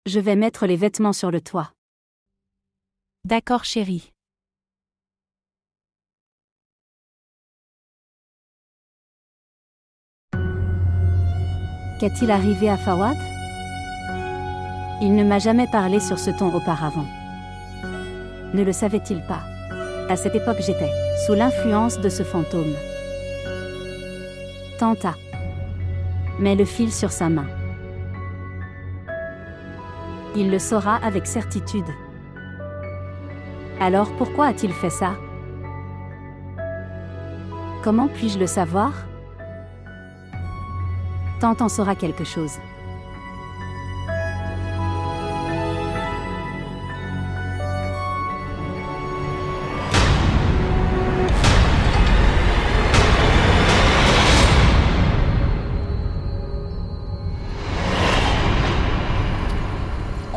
Je vais mettre les vêtements sur le toit. D'accord chérie. Qu'est-il arrivé à Fawad? Il ne m'a jamais parlé sur ce ton auparavant. Ne le savait-il pas? À cette époque, j'étais sous l'influence de ce fantôme. Tenta. Mets le fil sur sa main. Il le saura avec certitude. Alors pourquoi a-t-il fait ça? Comment puis-je le savoir? Tente en saura quelque chose.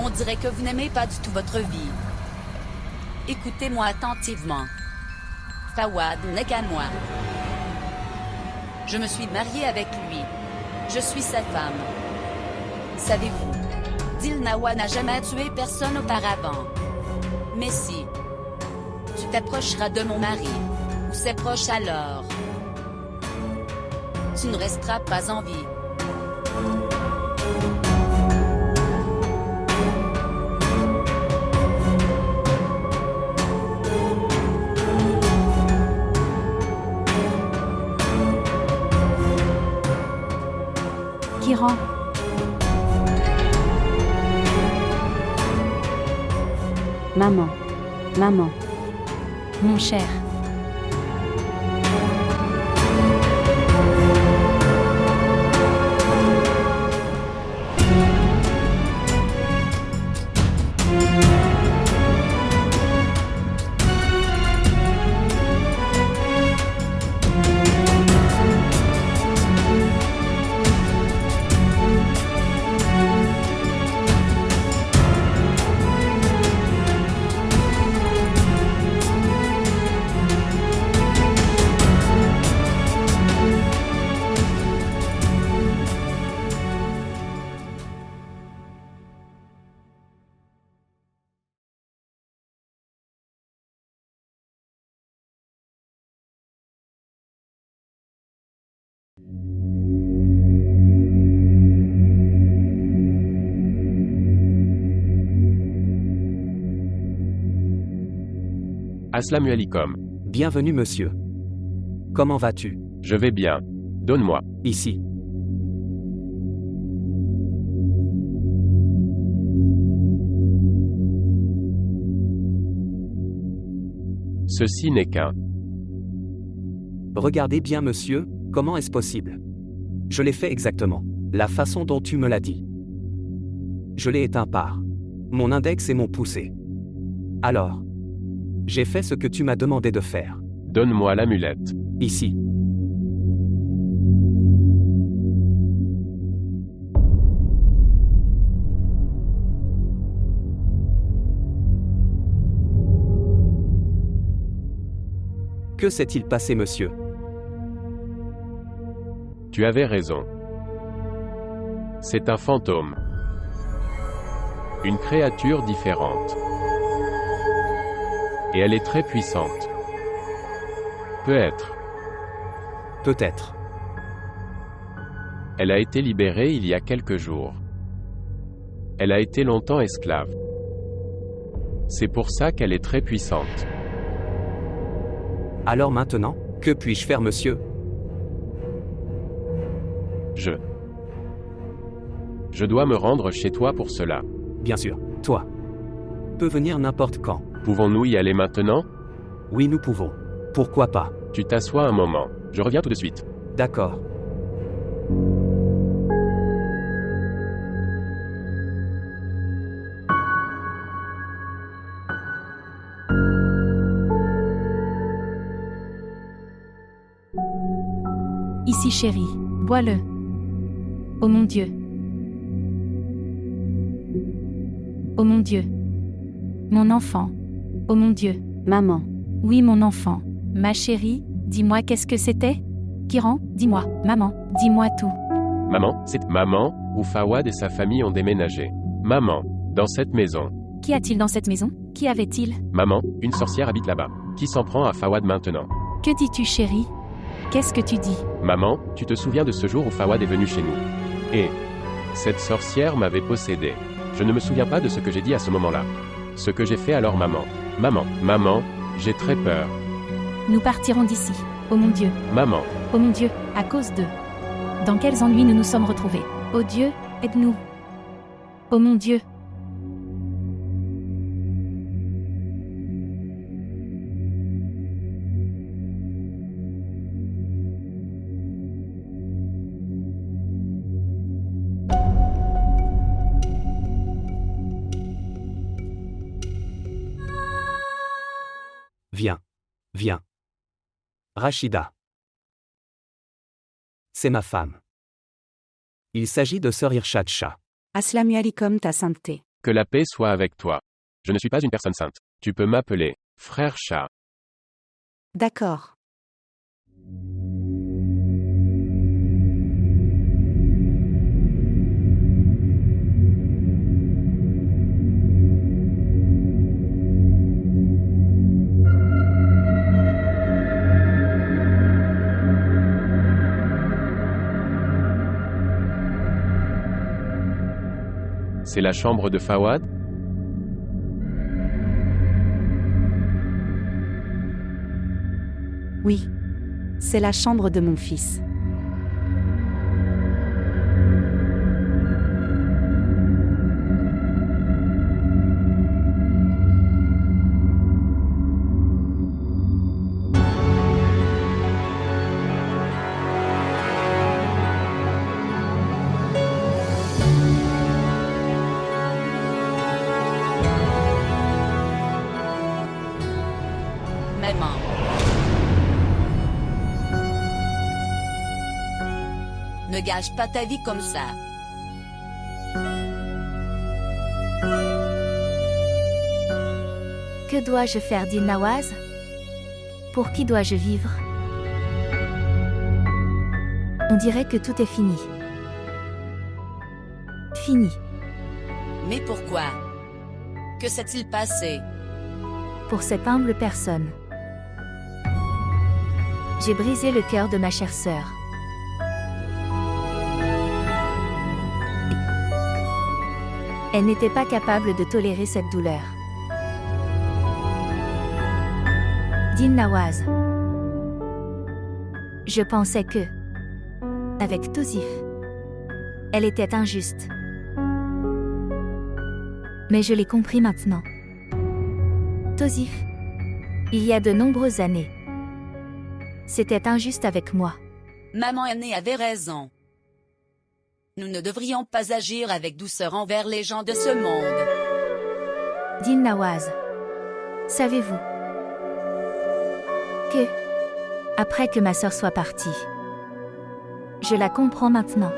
On dirait que vous n'aimez pas du tout votre vie. Écoutez-moi attentivement. Fawad n'est qu'à moi. Je me suis mariée avec lui. Je suis sa femme. Savez-vous, Dilnawa n'a jamais tué personne auparavant. Mais si tu t'approcheras de mon mari, ou ses proches alors, tu ne resteras pas en vie. Kiran. Maman. Maman. Mon cher. Assalamu alaikum. Bienvenue monsieur. Comment vas-tu? Je vais bien. Donne-moi. Ici. Ceci n'est qu'un. Regardez bien monsieur, comment est-ce possible? Je l'ai fait exactement. La façon dont tu me l'as dit. Je l'ai éteint par mon index et mon pouce. Alors, j'ai fait ce que tu m'as demandé de faire. Donne-moi l'amulette. Ici. Que s'est-il passé, monsieur? Tu avais raison. C'est un fantôme. Une créature différente. Et elle est très puissante. Peut-être. Peut-être. Elle a été libérée il y a quelques jours. Elle a été longtemps esclave. C'est pour ça qu'elle est très puissante. Alors maintenant, que puis-je faire, monsieur? Je dois me rendre chez toi pour cela. Bien sûr, toi. Peux venir n'importe quand. Pouvons-nous y aller maintenant? Oui, nous pouvons. Pourquoi pas? Tu t'assois un moment. Je reviens tout de suite. D'accord. Ici chérie, bois-le. Oh mon Dieu. Oh mon Dieu. Mon enfant. Oh mon Dieu. Maman. Oui mon enfant. Ma chérie, dis-moi qu'est-ce que c'était? Kiran, dis-moi. Maman, dis-moi tout. Maman, c'est maman, où Fawad et sa famille ont déménagé. Maman. Dans cette maison. Qu'y a-t-il dans cette maison? Qu'y avait-il? Maman, une sorcière habite là-bas. Qui s'en prend à Fawad maintenant? Que dis-tu, chérie? Qu'est-ce que tu dis? Maman, tu te souviens de ce jour où Fawad est venu chez nous? Et cette sorcière m'avait possédé. Je ne me souviens pas de ce que j'ai dit à ce moment-là. Ce que j'ai fait alors, maman. Maman, j'ai très peur. Nous partirons d'ici. Oh mon Dieu. Maman. Oh mon Dieu, à cause d'eux. Dans quels ennuis nous nous sommes retrouvés. Oh Dieu, aide-nous. Oh mon Dieu. Viens. Rachida. C'est ma femme. Il s'agit de Sœur Irshad Shah. Assalamu alaikum, ta sainteté. Que la paix soit avec toi. Je ne suis pas une personne sainte. Tu peux m'appeler frère Shah. D'accord. C'est la chambre de Fawad? Oui. C'est la chambre de mon fils. Maman. Ne gâche pas ta vie comme ça. Que dois-je faire, dit Nawaz? Pour qui dois-je vivre? On dirait que tout est fini. Fini. Mais pourquoi? Que s'est-il passé? Pour cette humble personne. J'ai brisé le cœur de ma chère sœur. Elle n'était pas capable de tolérer cette douleur. Dit Nawaz. Je pensais que, avec Tosif, elle était injuste. Mais je l'ai compris maintenant. Tosif, il y a de nombreuses années, c'était injuste avec moi. Maman aînée avait raison. Nous ne devrions pas agir avec douceur envers les gens de ce monde. Dit Nawaz. Savez-vous que, après que ma sœur soit partie, je la comprends maintenant.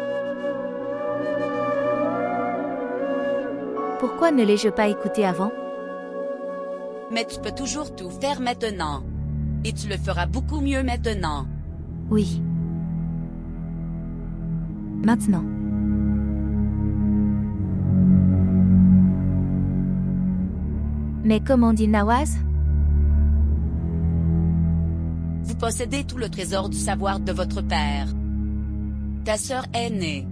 Pourquoi ne l'ai-je pas écoutée avant? Mais tu peux toujours tout faire maintenant. Et tu le feras beaucoup mieux maintenant. Oui. Maintenant. Mais comment, dit Nawaz? Vous possédez tout le trésor du savoir de votre père. Ta sœur aînée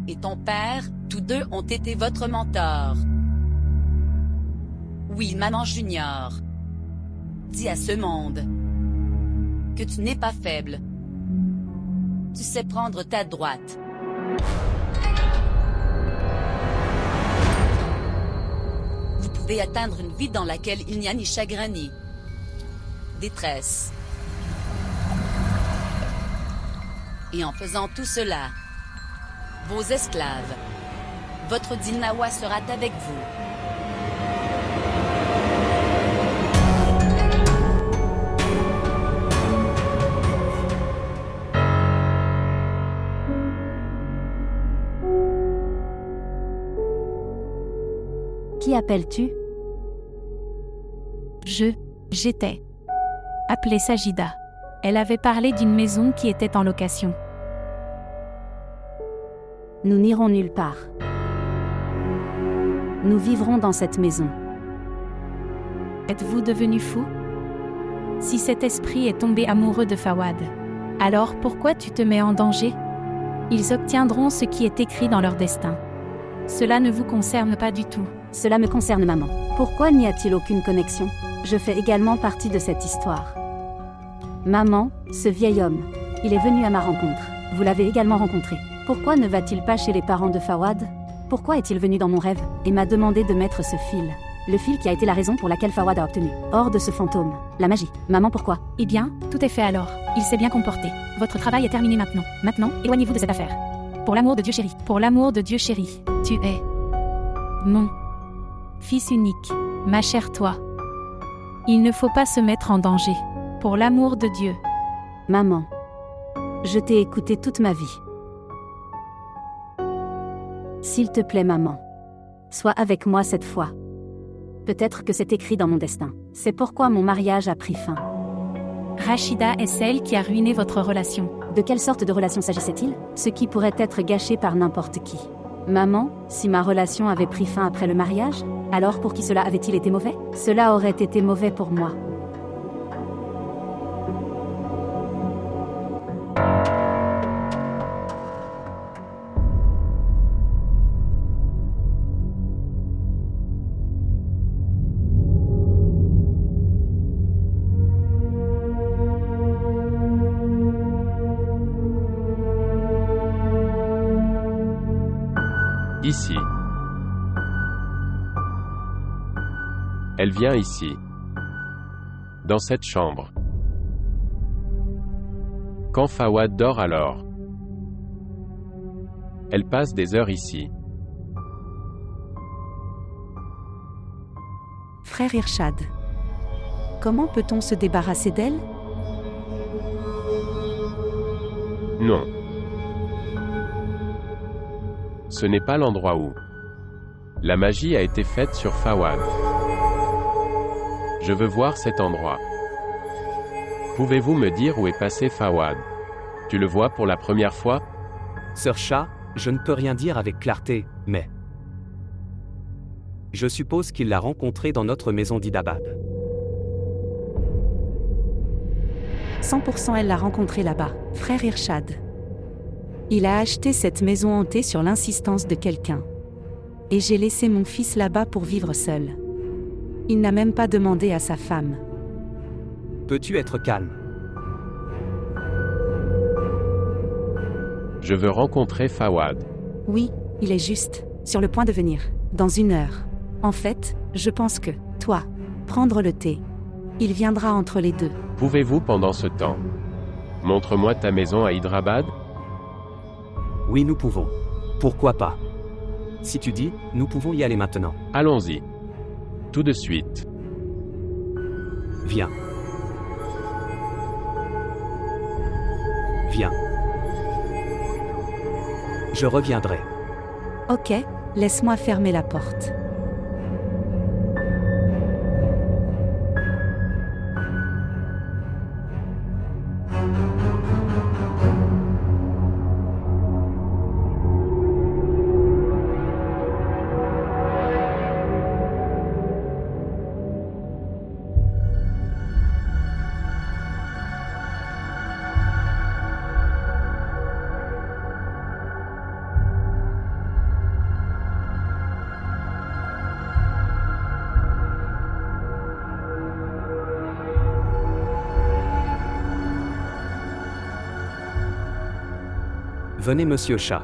et ton père, tous deux ont été votre mentor. Oui, maman junior. Dis à ce monde que tu n'es pas faible. Tu sais prendre ta droite. Vous pouvez atteindre une vie dans laquelle il n'y a ni chagrin ni détresse. Et en faisant tout cela, vos esclaves, votre Dilnawa sera avec vous. Qui appelles-tu? J'étais appelée Sajida. Elle avait parlé d'une maison qui était en location. Nous n'irons nulle part. Nous vivrons dans cette maison. Êtes-vous devenu fou? Si cet esprit est tombé amoureux de Fawad, alors pourquoi tu te mets en danger? Ils obtiendront ce qui est écrit dans leur destin. Cela ne vous concerne pas du tout. Cela me concerne, maman. Pourquoi n'y a-t-il aucune connexion? Je fais également partie de cette histoire. Maman, ce vieil homme, il est venu à ma rencontre. Vous l'avez également rencontré. Pourquoi ne va-t-il pas chez les parents de Fawad? Pourquoi est-il venu dans mon rêve et m'a demandé de mettre ce fil? Le fil qui a été la raison pour laquelle Fawad a obtenu. Hors de ce fantôme. La magie. Maman, pourquoi? Eh bien, tout est fait alors. Il s'est bien comporté. Votre travail est terminé maintenant. Maintenant, éloignez-vous de cette affaire. Pour l'amour de Dieu chéri. Pour l'amour de Dieu chéri. Tu es mon fils unique. Ma chère toi. Il ne faut pas se mettre en danger. Pour l'amour de Dieu. Maman. Je t'ai écouté toute ma vie. S'il te plaît, maman. Sois avec moi cette fois. Peut-être que c'est écrit dans mon destin. C'est pourquoi mon mariage a pris fin. Rachida est celle qui a ruiné votre relation. De quelle sorte de relation s'agissait-il? Ce qui pourrait être gâché par n'importe qui. Maman, si ma relation avait pris fin après le mariage, alors pour qui cela avait-il été mauvais? Cela aurait été mauvais pour moi. Ici. Elle vient ici. Dans cette chambre. Quand Fawad dort alors. Elle passe des heures ici. Frère Irshad. Comment peut-on se débarrasser d'elle? Non. Ce n'est pas l'endroit où. La magie a été faite sur Fawad. Je veux voir cet endroit. Pouvez-vous me dire où est passé Fawad? Tu le vois pour la première fois? Sœur Shah, je ne peux rien dire avec clarté, mais... Je suppose qu'il l'a rencontré dans notre maison d'Idabad. 100% elle l'a rencontré là-bas, frère Irshad. Il a acheté cette maison hantée sur l'insistance de quelqu'un. Et j'ai laissé mon fils là-bas pour vivre seul. Il n'a même pas demandé à sa femme. Peux-tu être calme? Je veux rencontrer Fawad. Oui, il est juste, sur le point de venir, dans 1 heure. En fait, je pense que, toi, prendre le thé. Il viendra entre les deux. Pouvez-vous pendant ce temps? Montre-moi ta maison à Hyderabad? Oui, nous pouvons. Pourquoi pas? Si tu dis, nous pouvons y aller maintenant. Allons-y. Tout de suite. Viens. Viens. Je reviendrai. Ok, laisse-moi fermer la porte. Venez, monsieur Shah.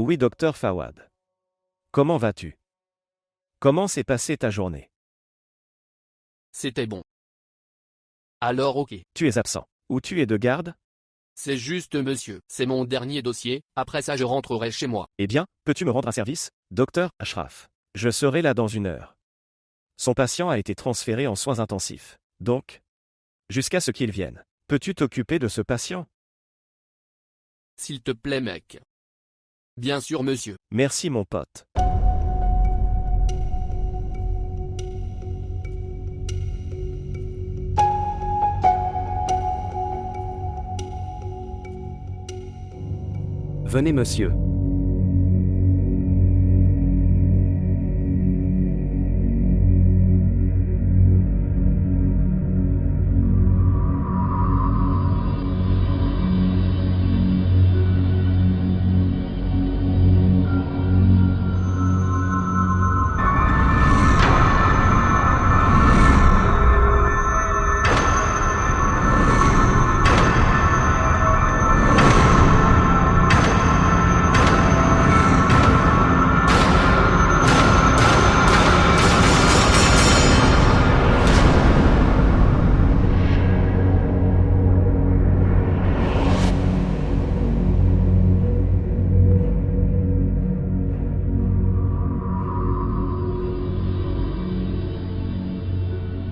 Oui, docteur Fawad. Comment vas-tu? Comment s'est passée ta journée? C'était bon. Alors ok. Tu es absent. Ou tu es de garde? C'est juste monsieur. C'est mon dernier dossier, après ça je rentrerai chez moi. Eh bien, peux-tu me rendre un service, docteur Ashraf? Je serai là dans 1 heure. Son patient a été transféré en soins intensifs. Donc, jusqu'à ce qu'il vienne, peux-tu t'occuper de ce patient? S'il te plaît mec. Bien sûr monsieur. Merci mon pote. Venez monsieur.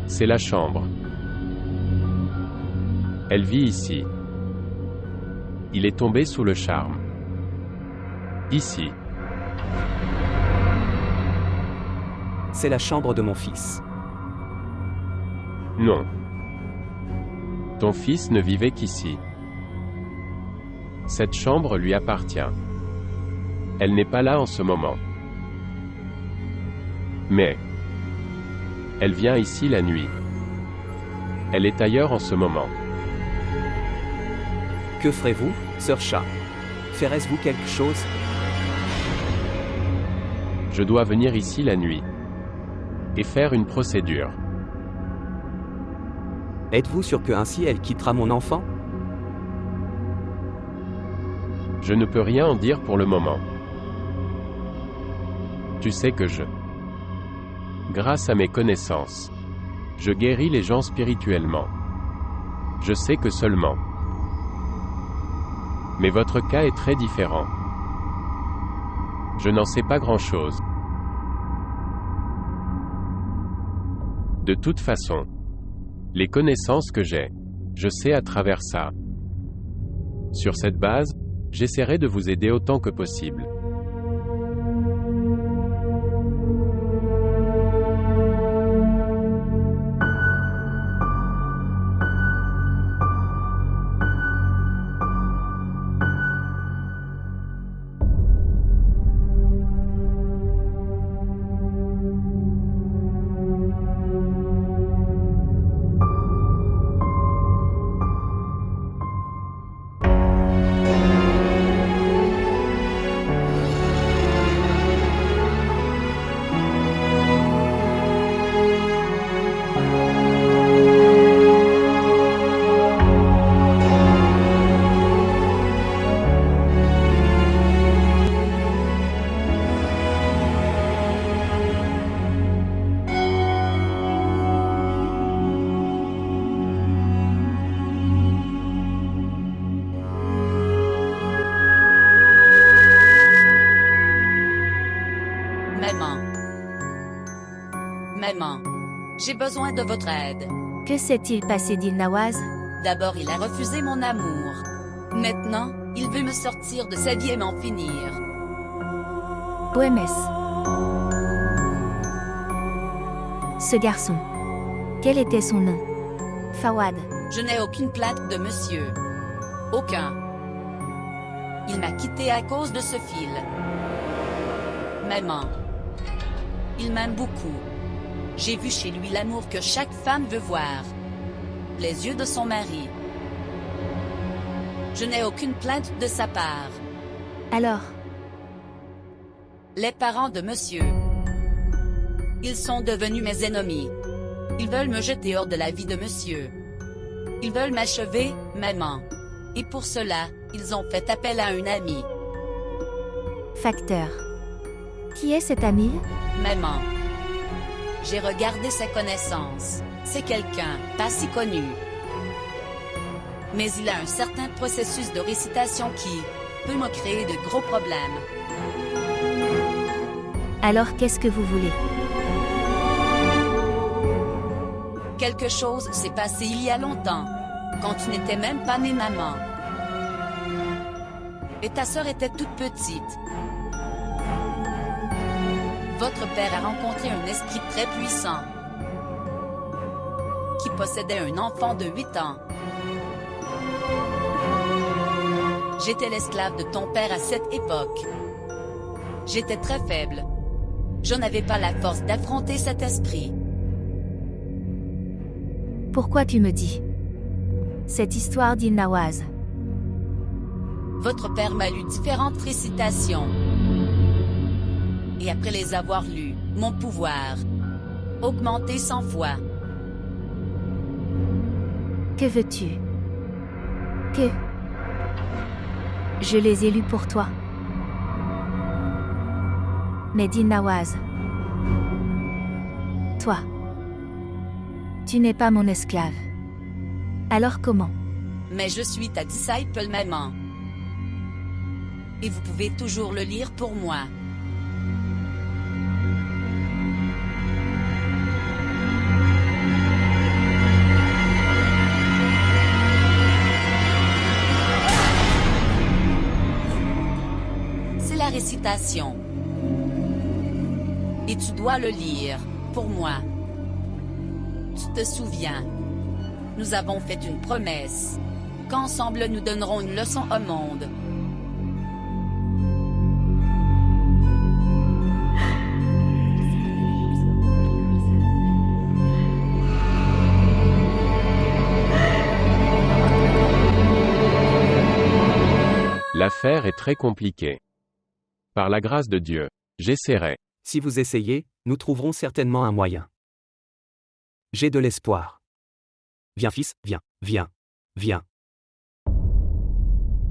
C'est la chambre. Elle vit ici. Il est tombé sous le charme. Ici. C'est la chambre de mon fils. Non. Ton fils ne vivait qu'ici. Cette chambre lui appartient. Elle n'est pas là en ce moment. Mais elle vient ici la nuit. Elle est ailleurs en ce moment. Que ferez-vous, sœur Chat? Ferez-vous quelque chose? Je dois venir ici la nuit. Et faire une procédure. Êtes-vous sûr que ainsi elle quittera mon enfant? Je ne peux rien en dire pour le moment. Tu sais que grâce à mes connaissances, je guéris les gens spirituellement. Je sais que seulement. Mais votre cas est très différent. Je n'en sais pas grand-chose. De toute façon, les connaissances que j'ai, je sais à travers ça. Sur cette base, j'essaierai de vous aider autant que possible. Maman, j'ai besoin de votre aide. Que s'est-il passé d'Il-Nawaz? D'abord, il a refusé mon amour. Maintenant, il veut me sortir de sa vie et m'en finir. OMS. Ce garçon. Quel était son nom? Fawad. Je n'ai aucune plainte de monsieur. Aucun. Il m'a quitté à cause de ce fil. Maman. Il m'aime beaucoup. J'ai vu chez lui l'amour que chaque femme veut voir. Les yeux de son mari. Je n'ai aucune plainte de sa part. Alors? Les parents de monsieur. Ils sont devenus mes ennemis. Ils veulent me jeter hors de la vie de monsieur. Ils veulent m'achever, maman. Et pour cela, ils ont fait appel à une amie. facteur. Qui est cet ami? Maman. J'ai regardé ses connaissances. C'est quelqu'un, pas si connu. Mais il a un certain processus de récitation qui peut me créer de gros problèmes. Alors qu'est-ce que vous voulez? Quelque chose s'est passé il y a longtemps, quand tu n'étais même pas née, maman. Et ta sœur était toute petite. Votre père a rencontré un esprit très puissant, qui possédait un enfant de 8 ans. J'étais l'esclave de ton père à cette époque. J'étais très faible. Je n'avais pas la force d'affronter cet esprit. Pourquoi tu me dis cette histoire d'Île Nawaz? Votre père m'a lu différentes récitations. Et après les avoir lues, mon pouvoir augmenté 100 fois. Que veux-tu? Que je les ai lus pour toi. Mais d'Île Nawaz, toi, tu n'es pas mon esclave. Alors comment? Mais je suis ta disciple, maman. Et vous pouvez toujours le lire pour moi. C'est la récitation. Et tu dois le lire, pour moi. Tu te souviens? Nous avons fait une promesse. Qu'ensemble nous donnerons une leçon au monde. L'affaire est très compliquée. Par la grâce de Dieu, j'essaierai. Si vous essayez, nous trouverons certainement un moyen. J'ai de l'espoir. Viens fils, viens, viens, viens.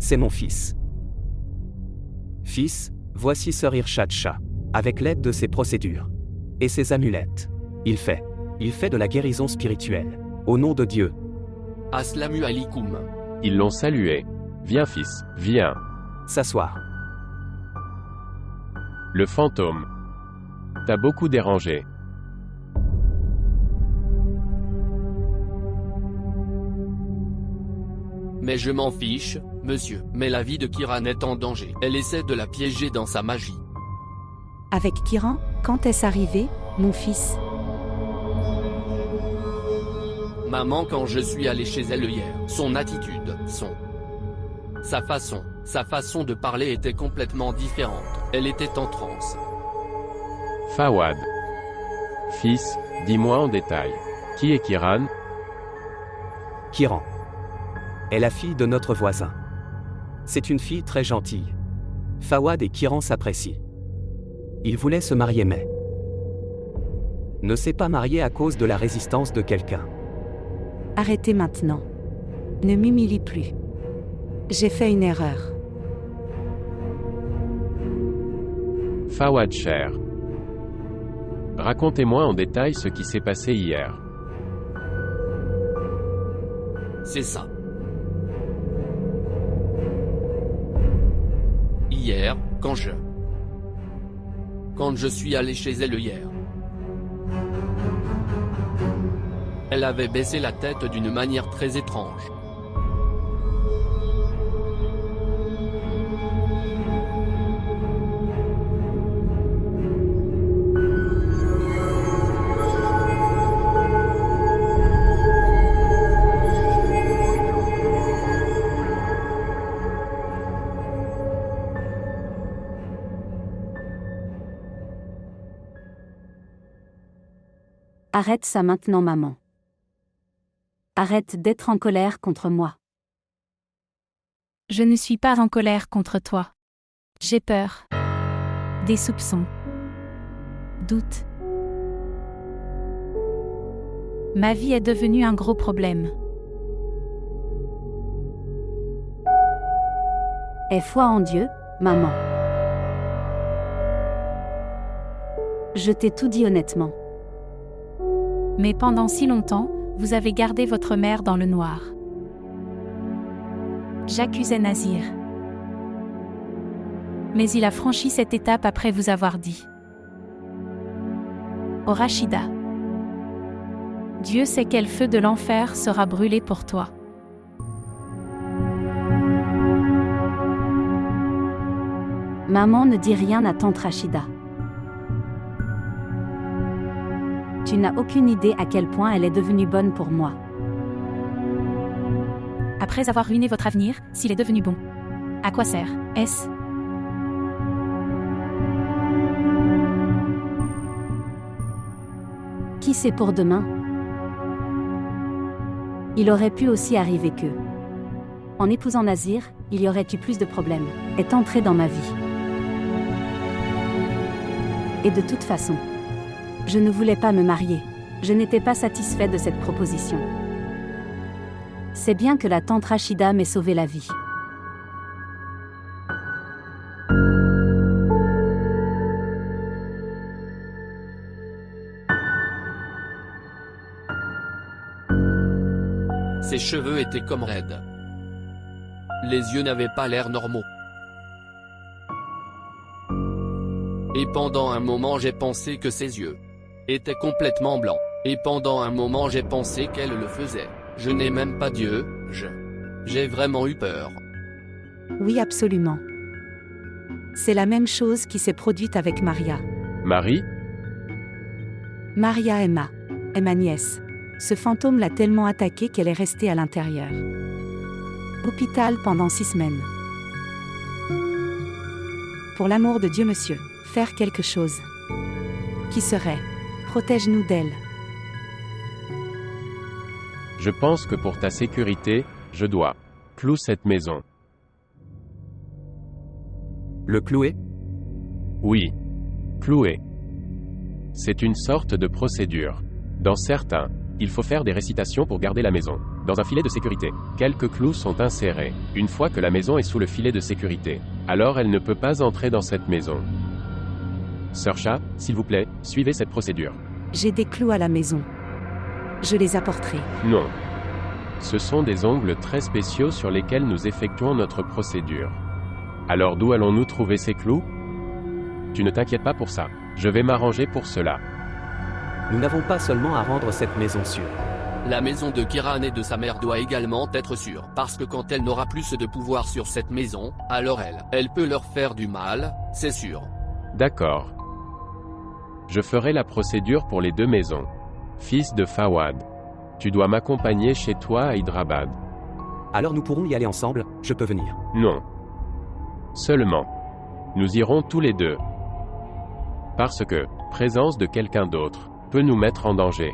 C'est mon fils. Fils, voici Sir Irshad Shah, avec l'aide de ses procédures et ses amulettes. Il fait de la guérison spirituelle. Au nom de Dieu. Aslamu alikoum. Ils l'ont salué. Viens fils, viens. S'asseoir. Le fantôme. T'as beaucoup dérangé. Mais je m'en fiche, monsieur. Mais la vie de Kiran est en danger. Elle essaie de la piéger dans sa magie. Avec Kiran, quand est-ce arrivé, mon fils? Maman, quand je suis allé chez elle hier, son attitude, sa façon de parler était complètement différente. Elle était en transe. Fawad. Fils, dis-moi en détail. Qui est Kiran? Kiran est la fille de notre voisin. C'est une fille très gentille. Fawad et Kiran s'apprécient. Ils voulaient se marier mais ne s'est pas marié à cause de la résistance de quelqu'un. Arrêtez maintenant. Ne m'humilie plus. J'ai fait une erreur. Fawad cher. Racontez-moi en détail ce qui s'est passé hier. C'est ça. Hier, quand je suis allé chez elle hier. Elle avait baissé la tête d'une manière très étrange. Arrête ça maintenant, maman. Arrête d'être en colère contre moi. Je ne suis pas en colère contre toi. J'ai peur. Des soupçons. Doutes. Ma vie est devenue un gros problème. Aie foi en Dieu, maman. Je t'ai tout dit honnêtement. Mais pendant si longtemps, vous avez gardé votre mère dans le noir. J'accusais Nazir. Mais il a franchi cette étape après vous avoir dit. Oh Rachida. Dieu sait quel feu de l'enfer sera brûlé pour toi. Maman ne dit rien à tante Rachida. Tu n'as aucune idée à quel point elle est devenue bonne pour moi. Après avoir ruiné votre avenir, s'il est devenu bon. À quoi sert, est-ce ? Qui sait pour demain ? Il aurait pu aussi arriver que, en épousant Nazir, il y aurait eu plus de problèmes, est entré dans ma vie. Et de toute façon, je ne voulais pas me marier. Je n'étais pas satisfait de cette proposition. C'est bien que la tante Rachida m'ait sauvé la vie. Ses cheveux étaient comme raides. Les yeux n'avaient pas l'air normaux. Et pendant un moment j'ai pensé que ses yeux étaient complètement blancs. Et pendant un moment j'ai pensé qu'elle le faisait. Je n'ai même pas Dieu, j'ai vraiment eu peur. Oui, absolument. C'est la même chose qui s'est produite avec Maria. Marie? Maria est ma nièce. Ce fantôme l'a tellement attaquée qu'elle est restée à l'intérieur. Hôpital pendant 6 semaines. Pour l'amour de Dieu, monsieur, faire quelque chose. Qui serait? Protège-nous d'elle. Je pense que pour ta sécurité, je dois clouer cette maison. Le clouer? Oui. Clouer. C'est une sorte de procédure. Dans certains, il faut faire des récitations pour garder la maison. Dans un filet de sécurité, quelques clous sont insérés. Une fois que la maison est sous le filet de sécurité, alors elle ne peut pas entrer dans cette maison. Sœur Chat, s'il vous plaît, suivez cette procédure. J'ai des clous à la maison. Je les apporterai. Non. Ce sont des ongles très spéciaux sur lesquels nous effectuons notre procédure. Alors d'où allons-nous trouver ces clous? Tu ne t'inquiètes pas pour ça. Je vais m'arranger pour cela. Nous n'avons pas seulement à rendre cette maison sûre. La maison de Kiran et de sa mère doit également être sûre, parce que quand elle n'aura plus de pouvoir sur cette maison, alors elle peut leur faire du mal, c'est sûr. D'accord. Je ferai la procédure pour les 2 maisons. Fils de Fawad. Tu dois m'accompagner chez toi à Hyderabad. Alors nous pourrons y aller ensemble, je peux venir. Non. Seulement. Nous irons tous les 2. Parce que, présence de quelqu'un d'autre, peut nous mettre en danger.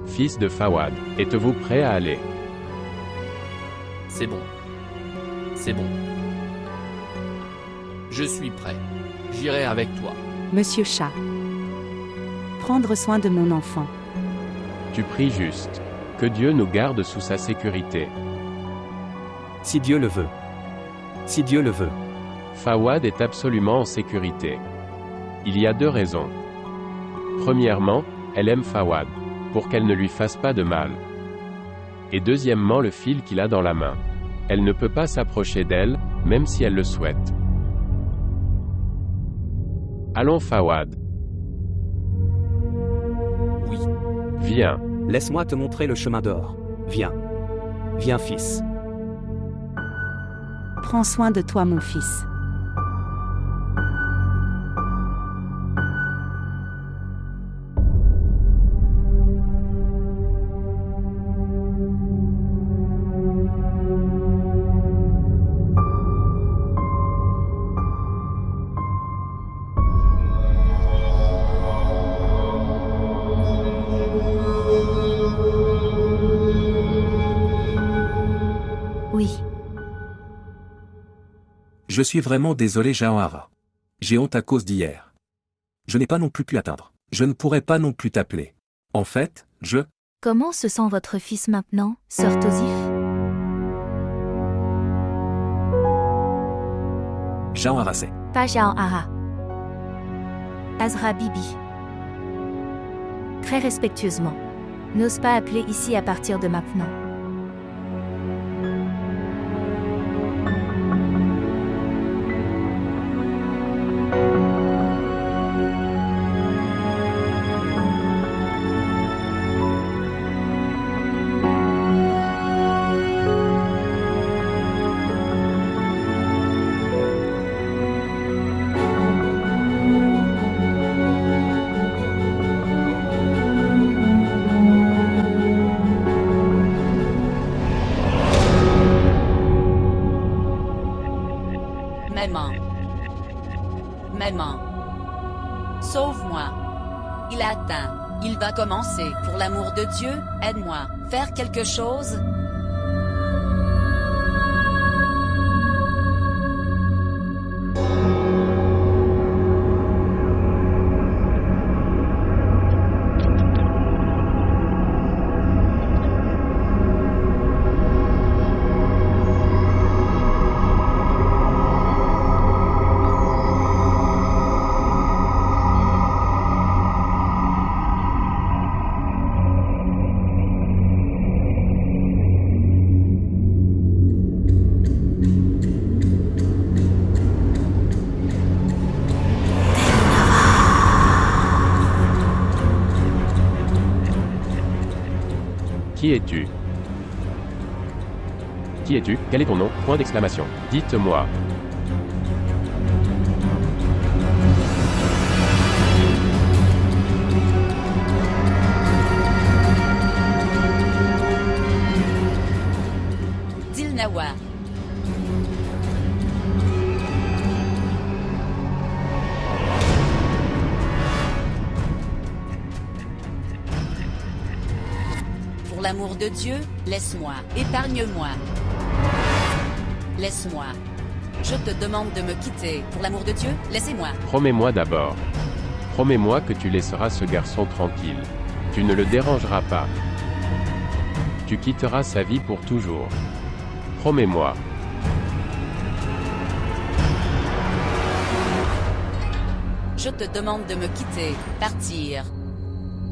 Fils de Fawad, êtes-vous prêt à aller? C'est bon. C'est bon. Je suis prêt. J'irai avec toi. Monsieur Chat. Prendre soin de mon enfant. Tu pries juste. Que Dieu nous garde sous sa sécurité. Si Dieu le veut. Si Dieu le veut. Fawad est absolument en sécurité. Il y a 2 raisons. Premièrement, elle aime Fawad, pour qu'elle ne lui fasse pas de mal. Et deuxièmement, le fil qu'il a dans la main. Elle ne peut pas s'approcher d'elle, même si elle le souhaite. Allons Fawad. Oui. Viens. Laisse-moi te montrer le chemin d'or. Viens. Viens, fils. Prends soin de toi, mon fils. Oui. Je suis vraiment désolé, Jawahara. J'ai honte à cause d'hier. Je n'ai pas non plus pu atteindre. Je ne pourrais pas non plus t'appeler. En fait, Comment se sent votre fils maintenant, sœur Tosif? Jean Harassé. Pas Jean Hara. Azra Bibi. Très respectueusement. N'ose pas appeler ici à partir de maintenant. Maman. Maman. Sauve-moi. Il a atteint. Il va commencer. Pour l'amour de Dieu, aide-moi. Faire quelque chose. Qui es-tu? Qui es-tu? Quel est ton nom? Point d'exclamation. Dites-moi. Dilnawa. Pour l'amour de Dieu, laisse-moi, épargne-moi. Laisse-moi. Je te demande de me quitter. Pour l'amour de Dieu, laissez-moi. Promets-moi d'abord. Promets-moi que tu laisseras ce garçon tranquille. Tu ne le dérangeras pas. Tu quitteras sa vie pour toujours. Promets-moi. Je te demande de me quitter, partir.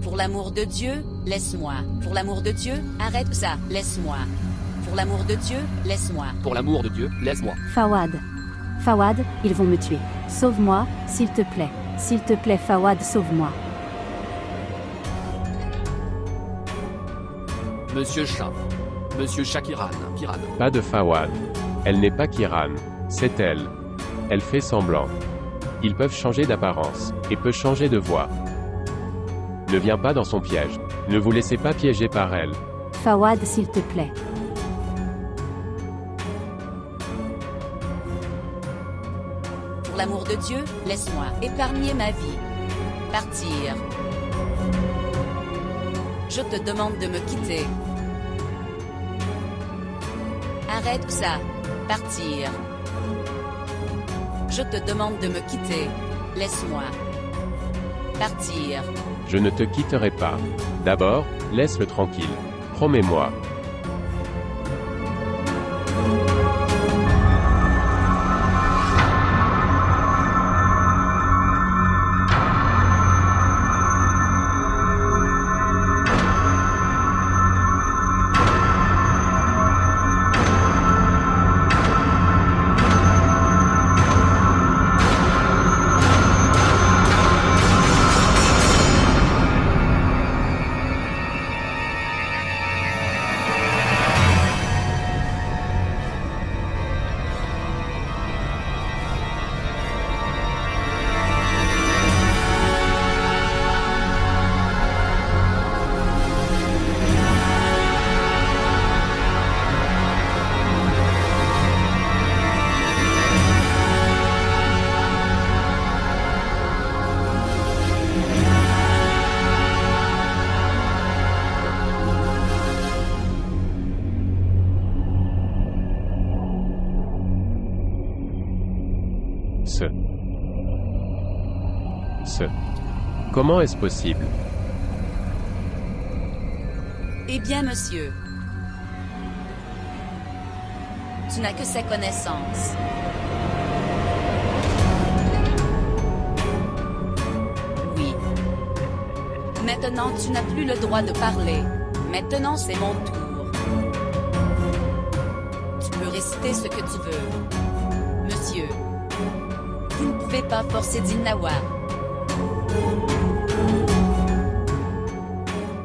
Pour l'amour de Dieu, laisse-moi. Pour l'amour de Dieu, arrête ça, laisse-moi. Pour l'amour de Dieu, laisse-moi. Pour l'amour de Dieu, laisse-moi. Fawad. Fawad, ils vont me tuer. Sauve-moi, s'il te plaît. S'il te plaît, Fawad, sauve-moi. Monsieur Shah. Monsieur Shakiran. Kiran. Pas de Fawad. Elle n'est pas Kiran. C'est elle. Elle fait semblant. Ils peuvent changer d'apparence, et peut changer de voix. Ne viens pas dans son piège. Ne vous laissez pas piéger par elle. Fawad, s'il te plaît. Pour l'amour de Dieu, laisse-moi épargner ma vie. Partir. Je te demande de me quitter. Arrête ça. Partir. Je te demande de me quitter. Laisse-moi. Partir. Je ne te quitterai pas. D'abord, laisse-le tranquille. Promets-moi. Comment est-ce possible? Eh bien, monsieur. Tu n'as que ses connaissances. Maintenant tu n'as plus le droit de parler. Maintenant c'est mon tour. Tu peux réciter ce que tu veux. Monsieur. Vous ne pouvez pas forcer Dilnawa.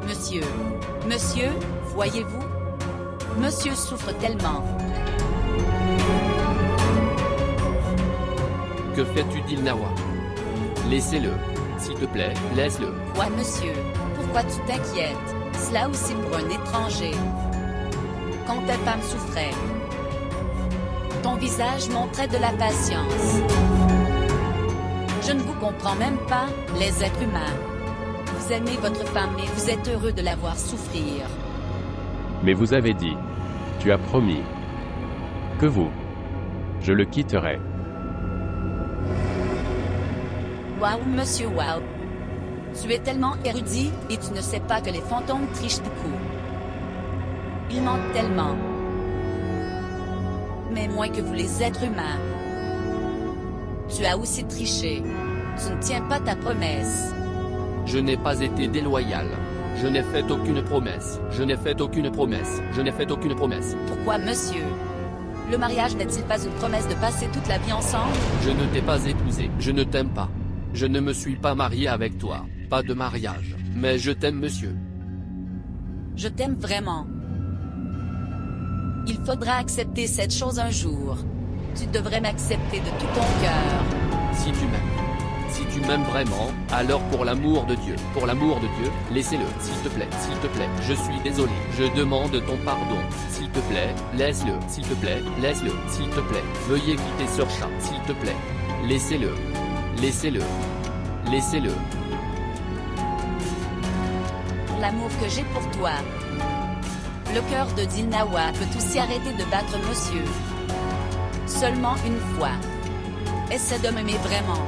Monsieur. Monsieur, voyez-vous? Monsieur souffre tellement. Que fais-tu Dilnawa? Laissez-le. S'il te plaît, laisse-le. Quoi monsieur? Pourquoi tu t'inquiètes? Cela aussi pour un étranger. Quand ta femme souffrait, ton visage montrait de la patience. Je ne vous comprends même pas, les êtres humains. Vous aimez votre femme et vous êtes heureux de la voir souffrir. Mais vous avez dit. Tu as promis. Que vous. Je le quitterai. Waouh monsieur waouh. Tu es tellement érudit, et tu ne sais pas que les fantômes trichent beaucoup. Ils mentent tellement. Mais moins que vous les êtres humains. Tu as aussi triché. Tu ne tiens pas ta promesse. Je n'ai pas été déloyal. Je n'ai fait aucune promesse. Je n'ai fait aucune promesse. Je n'ai fait aucune promesse. Pourquoi monsieur? Le mariage n'est-il pas une promesse de passer toute la vie ensemble? Je ne t'ai pas épousé. Je ne t'aime pas. Je ne me suis pas marié avec toi. Pas de mariage. Mais je t'aime monsieur. Je t'aime vraiment. Il faudra accepter cette chose un jour. Tu devrais m'accepter de tout ton cœur. Si tu m'aimes vraiment, alors pour l'amour de Dieu, laissez-le, s'il te plaît, je suis désolé, je demande ton pardon, s'il te plaît, laisse-le, s'il te plaît, laisse-le, s'il te plaît, veuillez quitter ce chat, s'il te plaît, laissez-le, laissez-le, laissez-le. Pour l'amour que j'ai pour toi. Le cœur de Dilnawa peut aussi arrêter de battre monsieur. Seulement une fois. Essaie de m'aimer vraiment.